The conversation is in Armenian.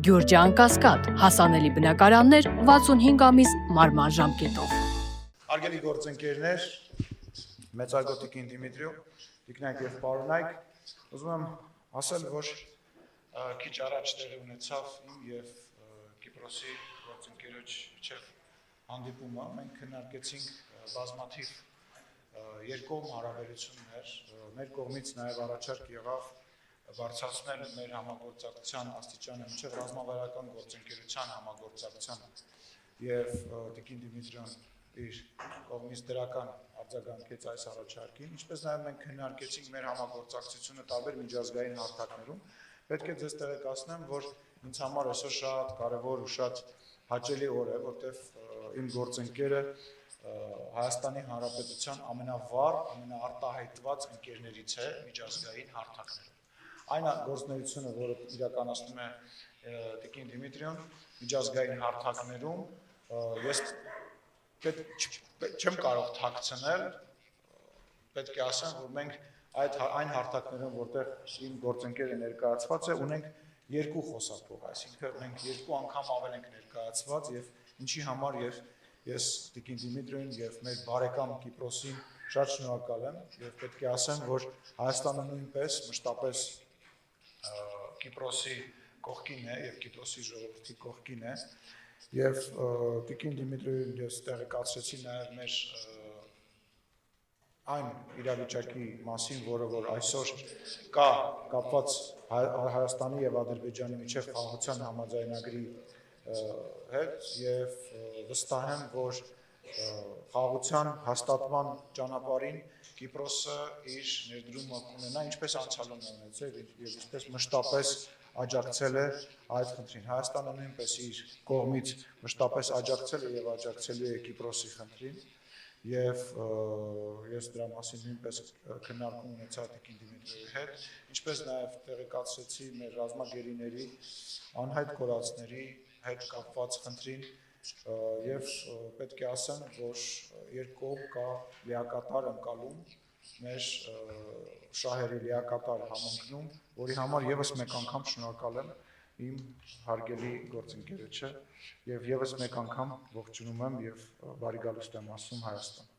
Գյուրջան Կասկադ, հասանելի բնակարաններ 65 ամիս մարման ժամկետով։ Արգելի գործընկերներ, մեծարգո Տիկին Դիմիտրիով, Տիկնայք և պարոնայք, ուզում եմ ասել, որ քիչ առաջ տեղի ունեցավ իմ և Կիպրոսի գործընկերոջ միջև հանդիպումը, մենք քննարկեցինք բազմաթիվ երկկողմ հարաբերություններ, մեր կողմից նաև առաջարկ եղավ բարձրացնել մեր համագործակցության աստիճանը մինչև ռազմավարական գործընկերության համագործակցության և Տիկին Դիմիտրիոն իր կողմից դրական արձագանքեց այս առաջարկին, ինչպես նաև մենք քննարկեցինք մեր համագործակցությունը տարբեր միջազգային հարթակներում, պետք է ձեզ տեղեկացնեմ, որ ինձ համար այսօր շատ կարևոր ու շատ հաճելի օր է, որտեղ իմ գործընկերը Հայաստանի Հանրապետության ամենավառ, ամենաարտահայտված ընկերներից է միջազգային հարթակներում։ Այն գործունեությունը, որը իրականացնում է Տիկին Դիմիտրիոն միջազգային հարթակներում, ես չեմ կարող թաքցնել, պետք է ասեմ, որ մենք այն հարթակներում, որտեղ իմ գործընկերը ներկայացված է, ունենք երկու խոսափող, այսինքն մենք երկու անգամ ավել ենք ներկայացված և ինչի համար ես Տիկին Դիմիտրիոն և մեր բարեկամ Կիպրոսին շատ շնորհակալ եմ և պետք է ասեմ, որ Հայաստանը նույնպես մշտապես Կիպրոսի կողքին է և Կիպրոսի ժողովրդի կողքին է և Տիկին Դիմիտրիոն ես տեղեկացրեցի նաև մեր այն իրավիճակի մասին, որը որ այսօր կա կապված Հայաստանի և Ադրբեջանի միջև խաղաղության համաձայնագրի հետ և վստահ եմ, որ խաղաղության հաստատման ճանապարհին Կիպրոսը իր ներդրումը կունենա, ինչպես անցյալում է ունեցել և ինչպես մշտապես աջակցել է այդ խնդրին։ Հայաստանը նույնպես իր կողմից մշտապես աջակցել է և աջակցելու է Կիպրոսի խնդրին և ես դրա մասին նույնպես քննարկում ունեցա Տիկին Դիմիտրիոյի հետ, ինչպես նաև տեղեկացրեցի մեր ռազմագերիների, անհայտ կորածների հետ կապված խնդրին և պետք է ասեմ, որ երկկողմ կա լիակատար ընկալում մեր շահերի լիակատար համընկնում, որի համար ևս մեկ անգամ շնորհակալ եմ իմ հարգելի գործընկերոջը և ևս մեկ անգամ ողջունում եմ և բարի գալուստ եմ ասում Հայաստան։